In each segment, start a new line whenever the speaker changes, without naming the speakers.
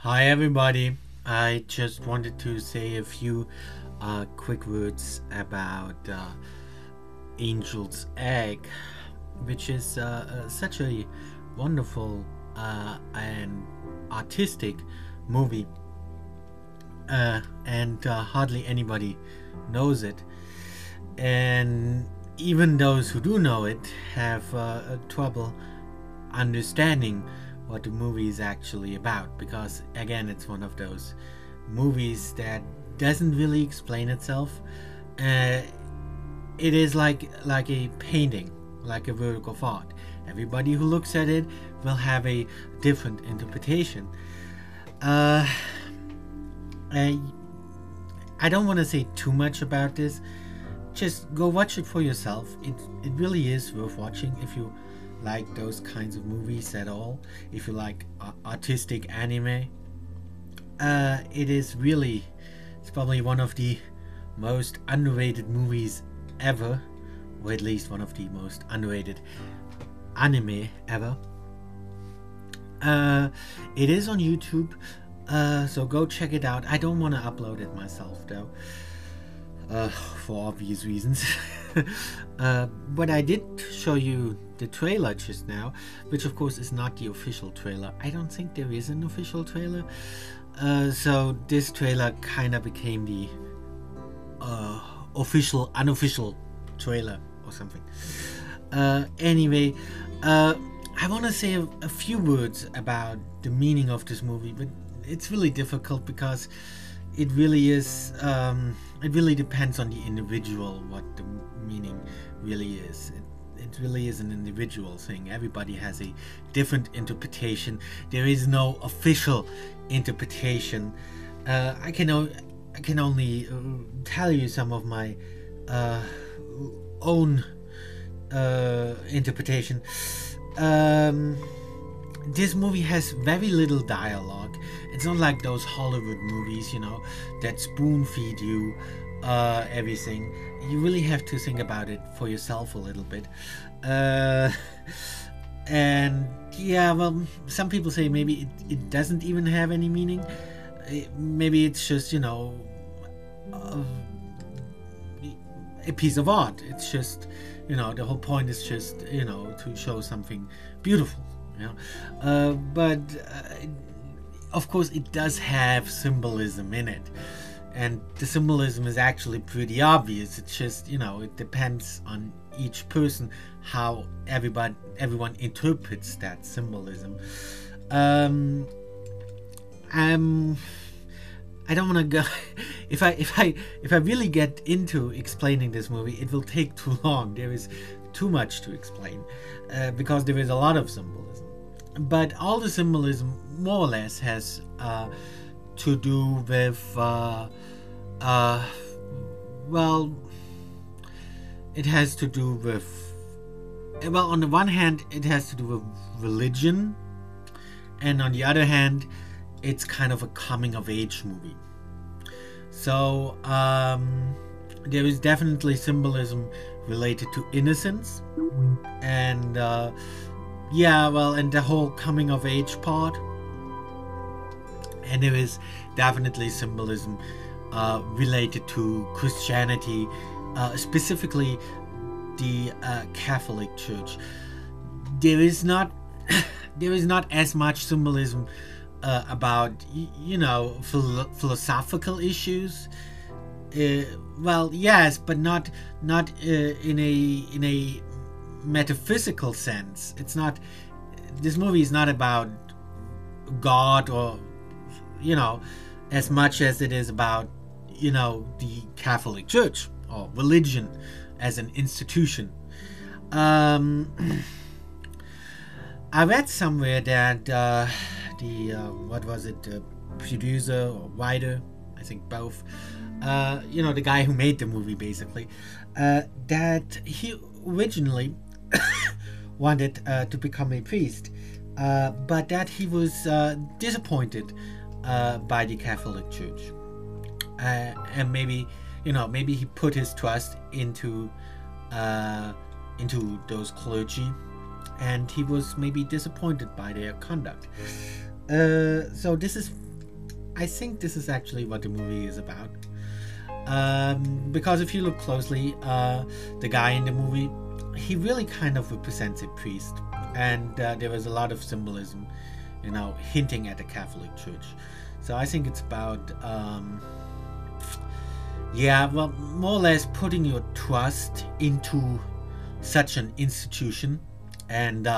Hi everybody. I just wanted to say a few quick words about Angel's Egg, which is such a wonderful and artistic movie, and hardly anybody knows it. And even those who do know it have trouble understanding what the movie is actually about, because again it's one of those movies that doesn't really explain itself. uh, it is like a painting, like a work of art. Everybody who looks at it will have a different interpretation. uh, I, I don't want to say too much about this. Just go watch it for yourself. It really is worth watching if you like those kinds of movies at all. If you like artistic anime, it is really, it's probably one of the most underrated movies ever, or at least one of the most underrated anime ever. It is on YouTube, so go check it out. I don't want to upload it myself though, for obvious reasons. But I did show you the trailer just now, which of course is not the official trailer. I don't think there is an official trailer. So this trailer kind of became the official, unofficial trailer or something. Anyway, I want to say a few words about the meaning of this movie, but it's really difficult because it really is. It really depends on the individual what the meaning really is. It really is an individual thing. Everybody has a different interpretation. There is no official interpretation. I can only tell you some of my own interpretation. This movie has very little dialogue. It's not like those Hollywood movies, that spoon feed you everything. You really have to think about it for yourself a little bit. And yeah, well, some people say maybe it doesn't even have any meaning. Maybe it's just, a piece of art. It's just, the whole point is just, to show something beautiful. But of course it does have symbolism in it, and the symbolism is actually pretty obvious. It's just, it depends on each person how everyone interprets that symbolism. I don't want to go. If I really get into explaining this movie, it will take too long. There is too much to explain, because there is a lot of symbolism. But all the symbolism, more or less, has to do with well, it has to do with, well, on the one hand it has to do with religion, and on the other hand it's kind of a coming of age movie. So there is definitely symbolism related to innocence, and yeah, well, and the whole coming of age part. And there is definitely symbolism related to Christianity, specifically the Catholic Church. There is not there is not as much symbolism about philosophical issues. Well, yes, but not in a metaphysical sense. It's not. This movie is not about God, or as much as it is about the Catholic Church or religion as an institution. I read somewhere that what was it, the producer or writer, I think both, the guy who made the movie, basically, that he originally wanted to become a priest, but that he was disappointed by the Catholic Church, and maybe he put his trust into those clergy, and he was maybe disappointed by their conduct. So this is I think this is actually what the movie is about. Because if you look closely, the guy in the movie, he really kind of represents a priest, and there was a lot of symbolism, hinting at the Catholic Church. So I think it's about, yeah, well, more or less putting your trust into such an institution and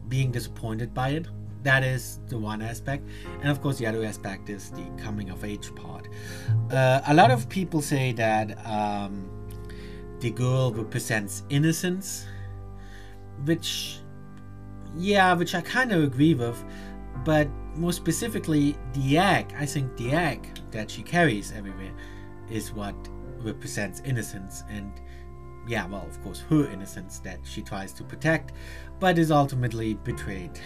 being disappointed by it. That is the one aspect. And of course, the other aspect is the coming of age part. A lot of people say that the girl represents innocence, which I kind of agree with. But more specifically, I think the egg that she carries everywhere is what represents innocence. And yeah, well, of course, her innocence that she tries to protect, but is ultimately betrayed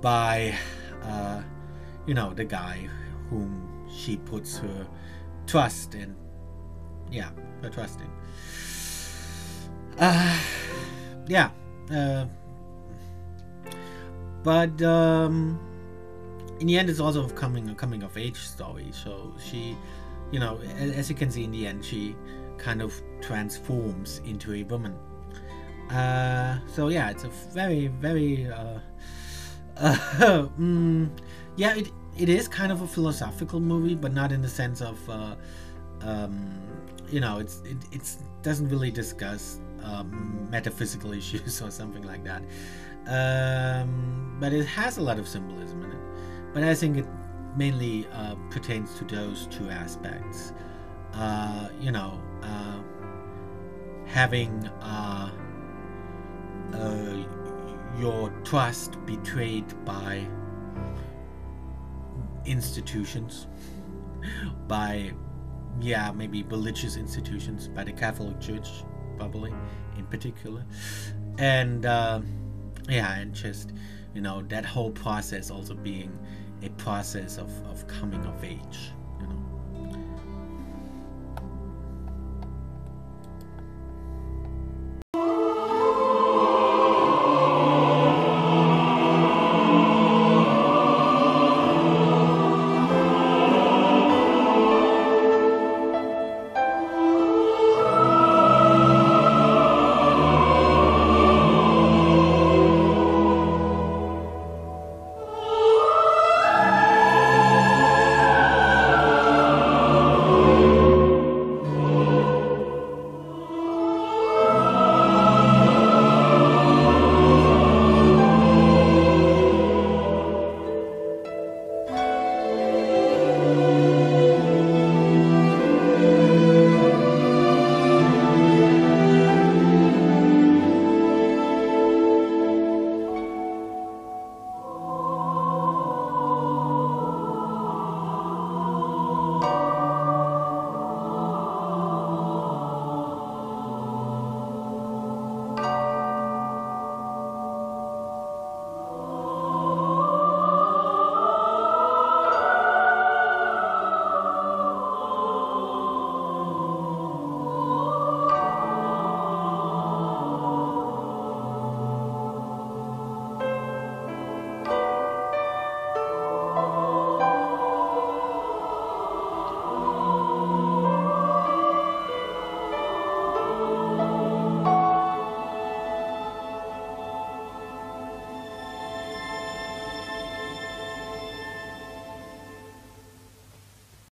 by, the guy whom she puts her trust in. Yeah, her trust in. Yeah. But in the end, it's also a coming of age story. So she, as you can see in the end, she kind of transforms into a woman. So yeah, it's a very, very yeah, it is kind of a philosophical movie, but not in the sense of it doesn't really discuss metaphysical issues or something like that. But it has a lot of symbolism in it. But I think it mainly pertains to those two aspects. Having your trust betrayed by institutions, by maybe religious institutions, by the Catholic Church probably in particular, and and just that whole process also being a process of coming of age.